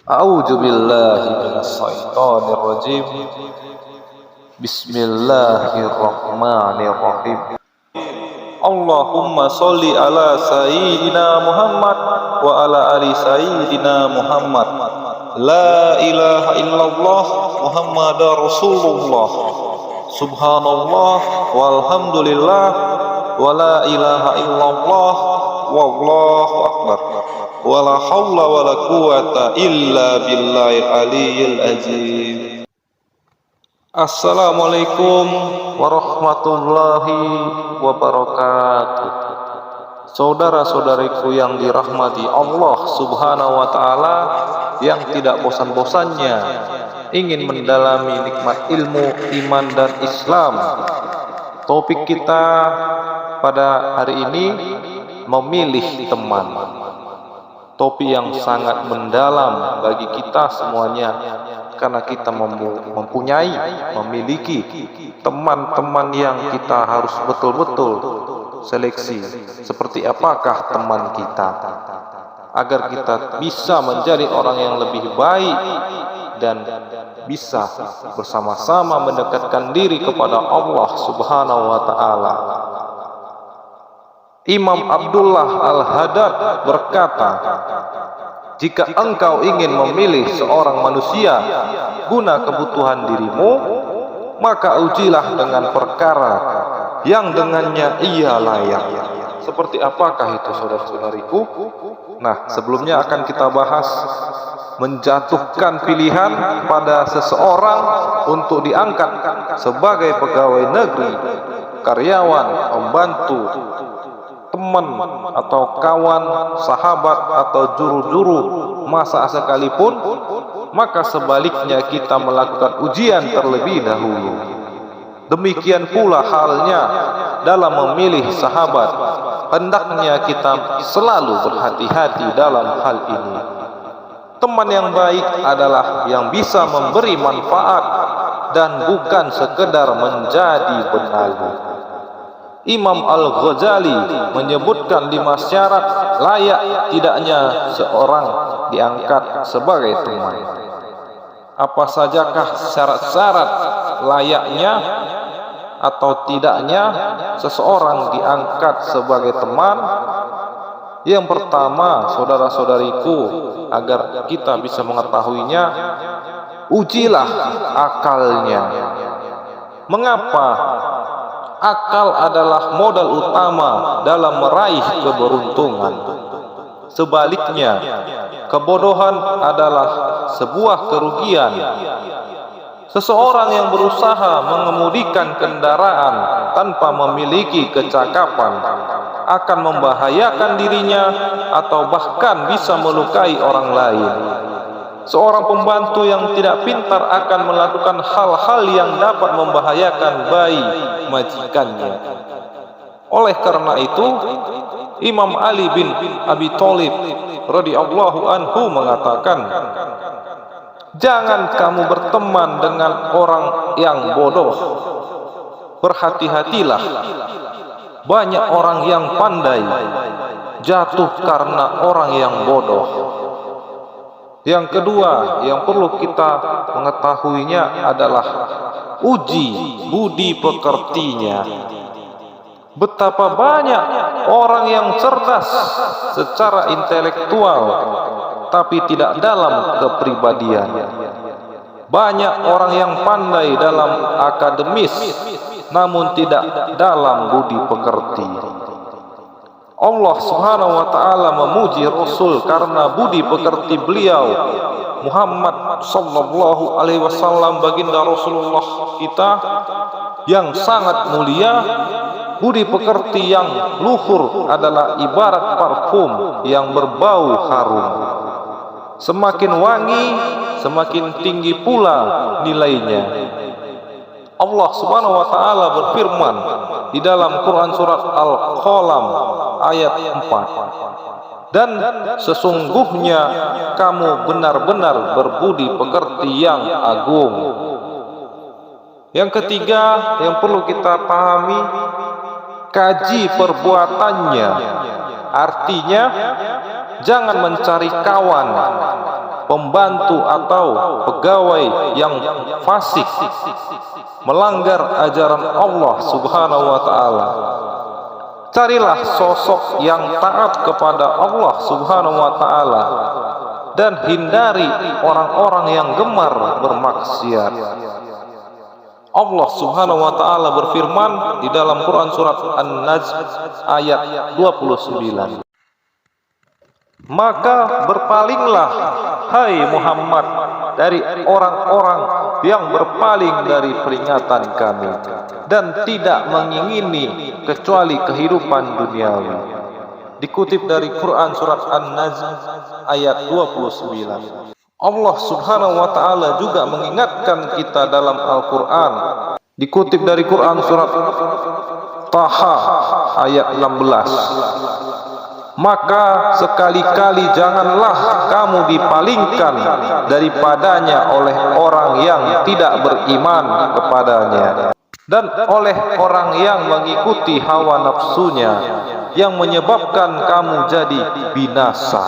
A'udzu billahi minasy syaithanir rajim. Bismillahirrahmanirrahim. Allahumma sholli ala sayyidina Muhammad wa ala ali sayyidina Muhammad. La ilaha illallah Muhammadar Rasulullah. Subhanallah walhamdulillah wa la ilaha illallah wallahu akbar. Wala haula wala quwata illa billahil aliyyil azim. Assalamualaikum warahmatullahi wabarakatuh. Saudara-saudariku yang dirahmati Allah Subhanahu wa taala, yang tidak bosan-bosannya ingin mendalami nikmat ilmu, iman dan Islam. Topik kita pada hari ini memilih teman. Topik yang sangat mendalam bagi kita semuanya, karena kita memiliki teman-teman yang kita harus betul-betul seleksi. Seperti apakah teman kita, agar kita bisa menjadi orang yang lebih baik dan bisa bersama-sama mendekatkan diri kepada Allah Subhanahu wa taala. Imam Abdullah Al-Haddad berkata, jika engkau ingin memilih seorang manusia guna kebutuhan dirimu, maka ujilah dengan perkara yang dengannya ia layak. Seperti apakah itu, saudara-saudariku? Nah, sebelumnya akan kita bahas menjatuhkan pilihan pada seseorang untuk diangkat sebagai pegawai negeri, karyawan, pembantu, teman atau kawan, sahabat atau juru-juru masa sekalipun, maka sebaliknya kita melakukan ujian terlebih dahulu. Demikian pula halnya dalam memilih sahabat, hendaknya kita selalu berhati-hati dalam hal ini. Teman yang baik adalah yang bisa memberi manfaat dan bukan sekedar menjadi benalu. Imam Al-Ghazali menyebutkan 5 syarat layak tidaknya seorang diangkat sebagai teman. Apa sajakah syarat-syarat layaknya atau tidaknya seseorang diangkat sebagai teman? Yang pertama, saudara-saudariku, agar kita bisa mengetahuinya, ujilah akalnya. Mengapa? Akal adalah modal utama dalam meraih keberuntungan. Sebaliknya, kebodohan adalah sebuah kerugian. Seseorang yang berusaha mengemudikan kendaraan tanpa memiliki kecakapan akan membahayakan dirinya atau bahkan bisa melukai orang lain. Seorang pembantu yang tidak pintar akan melakukan hal-hal yang dapat membahayakan bayi majikannya. Oleh karena itu, Imam Ali bin Abi Thalib radhiyallahu anhu mengatakan, jangan kamu berteman dengan orang yang bodoh. Berhati-hatilah. Banyak orang yang pandai jatuh karena orang yang bodoh. Yang kedua yang perlu kita mengetahuinya adalah uji budi pekertinya. Betapa banyak orang yang cerdas secara intelektual tapi tidak dalam kepribadian. Banyak orang yang pandai dalam akademis namun tidak dalam budi pekerti. Allah Subhanahu wa taala memuji Rasul karena budi pekerti beliau Muhammad sallallahu alaihi wasallam, baginda Rasulullah kita yang sangat mulia. Budi pekerti yang luhur adalah ibarat parfum yang berbau harum. Semakin wangi, semakin tinggi pula nilainya. Allah Subhanahu wa taala berfirman di dalam Quran surat Al-Qalam ayat 4. Dan sesungguhnya kamu benar-benar berbudi pekerti yang agung. Yang ketiga yang perlu kita pahami, kaji perbuatannya. Artinya jangan mencari kawan pembantu atau pegawai yang fasik, melanggar ajaran Allah Subhanahu wa taala. Carilah sosok yang taat kepada Allah Subhanahu wa taala dan hindari orang-orang yang gemar bermaksiat. Allah Subhanahu wa taala berfirman di dalam Quran surat An-Najm ayat 29. Maka berpalinglah hai Muhammad dari orang-orang yang berpaling dari peringatan kami dan tidak mengingini kecuali kehidupan duniawi. Dikutip dari Quran surat An-Najm ayat 29. Allah Subhanahu wa taala juga mengingatkan kita dalam Al-Qur'an. Dikutip dari Quran surat Taha ayat 16. Maka sekali-kali janganlah kamu dipalingkan daripadanya oleh orang yang tidak beriman kepadanya dan oleh orang yang mengikuti hawa nafsunya yang menyebabkan kamu jadi binasa.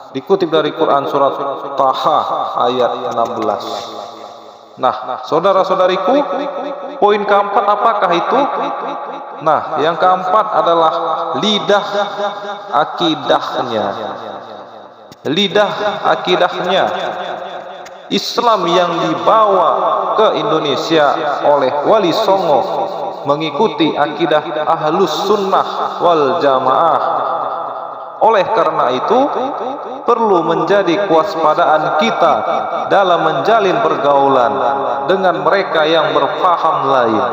Dikutip dari Quran surat Taha ayat 16. Nah, saudara-saudariku, poin keempat apakah itu? Nah, yang keempat adalah lidah akidahnya. Lidah akidahnya. Islam yang dibawa ke Indonesia oleh Wali Songo mengikuti akidah Ahlus Sunnah wal Jamaah. Oleh karena itu, perlu menjadi kewaspadaan kita dalam menjalin pergaulan dengan mereka yang berfaham lain.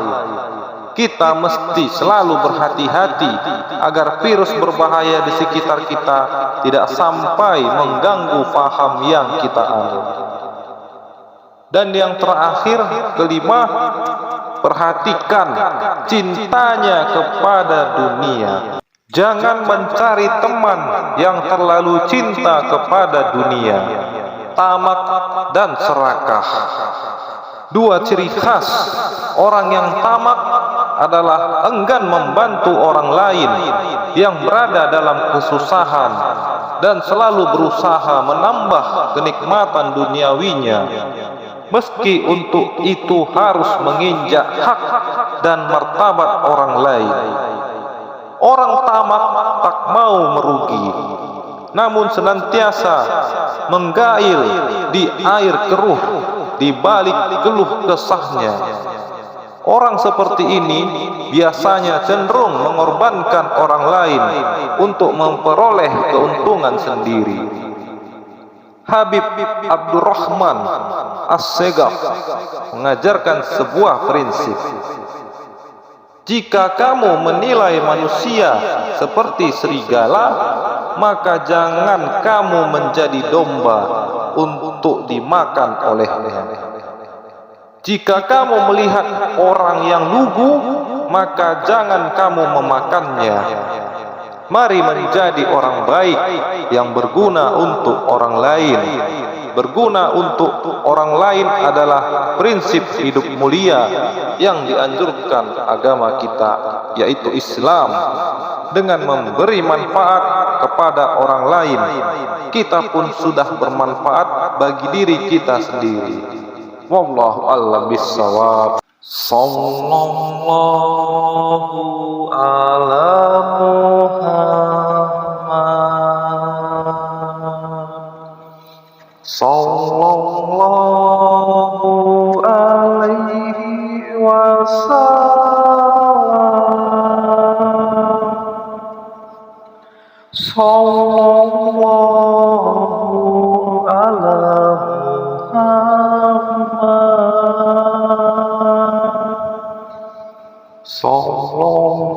Kita mesti selalu berhati-hati agar virus berbahaya di sekitar kita tidak sampai mengganggu faham yang kita anut. Dan yang terakhir, kelima, perhatikan cintanya kepada dunia. Jangan mencari teman yang terlalu cinta kepada dunia, tamak dan serakah. Dua ciri khas orang yang tamak adalah enggan membantu orang lain yang berada dalam kesusahan dan selalu berusaha menambah kenikmatan duniawinya, meski untuk itu harus menginjak hak dan martabat orang lain. Orang tamak tak mau merugi, namun senantiasa menggail di air keruh di balik keluh kesahnya. Orang seperti ini biasanya cenderung mengorbankan orang lain untuk memperoleh keuntungan sendiri. Habib Abdurrahman As-Segaf mengajarkan sebuah prinsip. Jika kamu menilai manusia seperti serigala, maka jangan kamu menjadi domba untuk dimakan olehnya. Jika kamu melihat orang yang lugu, maka jangan kamu memakannya. Mari menjadi orang baik yang berguna untuk orang lain. Berguna untuk orang lain adalah prinsip hidup mulia yang dianjurkan agama kita, yaitu Islam. Dengan memberi manfaat kepada orang lain, kita pun sudah bermanfaat bagi diri kita sendiri. Wallahu a'lam bishawab. Sallallahu ala Muhammad sallallahu alaihi wasallam. Sallallahu ala Muhammad sallallahu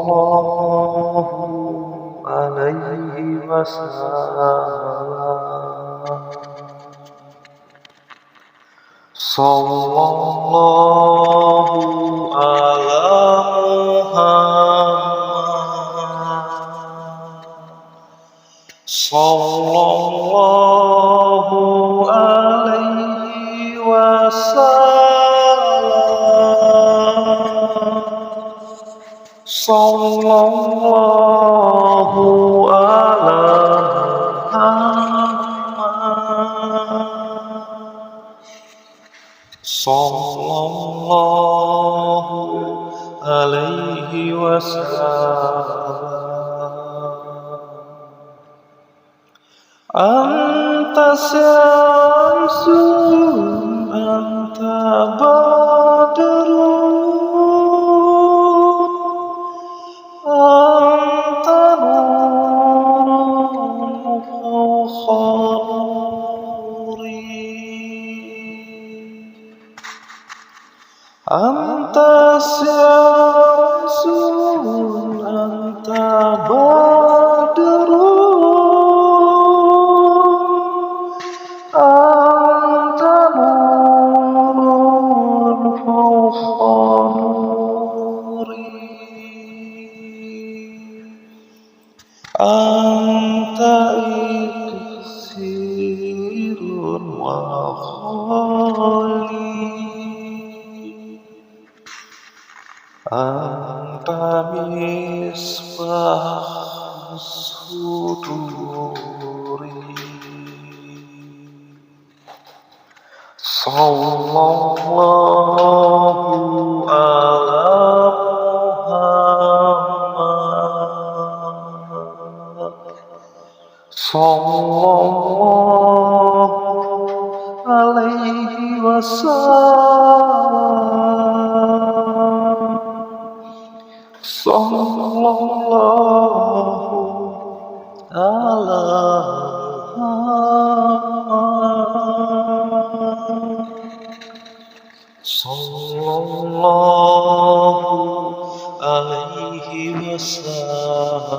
alaihi wasallam. Sallallahu ala Muhammad sallallahu alaihi wasallam. Sallallahu ala Muhammad sallallahu alaihi wasallam. Anta syamsun anta badrun anta nurun fawqa anta syamsun anta badrun anta nurun fawqa nuri anta iksirun wa khali anta misbah suduri sallallahu ala Muhammad sallallahu alaihi wasallam sallallahu ala Muhammad sallallahu alaihi wasallam.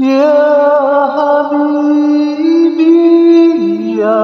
Ya Habibi ya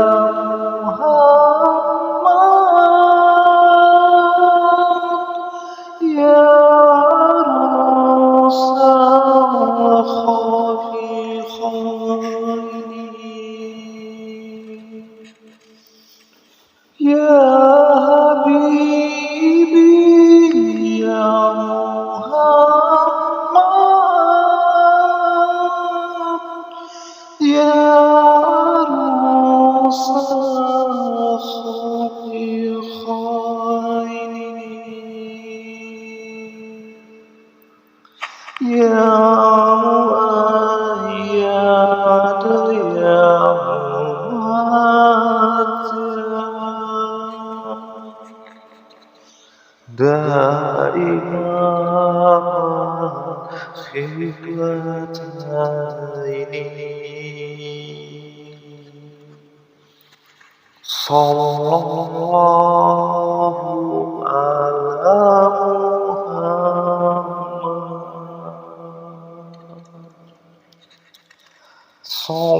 sallallahu ala Muhammad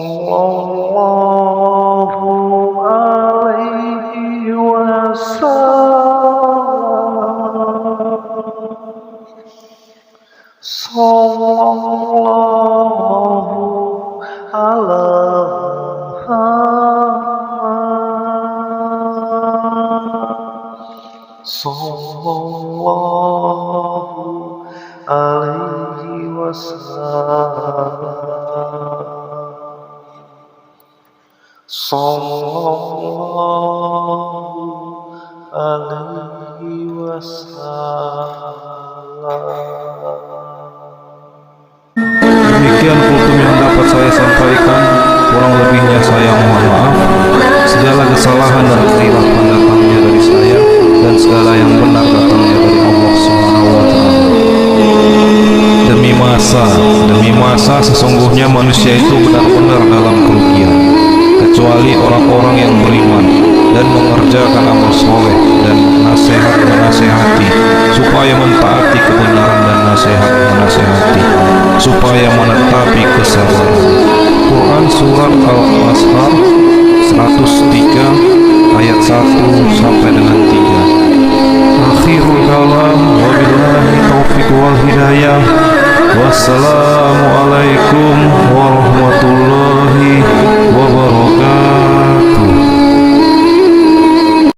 sallallahu alaihi wasallam sallallahu ala sallallahu alaihi wasallam sallallahu alaihi wasallam. Demikian kultum yang dapat saya sampaikan, kurang lebihnya saya mohon maaf. Segala kesalahan dan kehilafan datangnya dari saya, dan segala yang benar datangnya dari Allah Subhanahu wa Ta'ala. Demi masa sesungguhnya manusia itu benar-benar dalam kerugian, kecuali orang-orang yang beriman dan mengerjakan amal soleh dan menasehati supaya mentaati kebenaran dan menasehati supaya menetapi kesabaran. Quran Surat Al-Asr 103 ayat 1 sampai dengan 3. Akhirul kalam, wabillahi taufiq wal hidayah. Wassalamualaikum warahmatullahi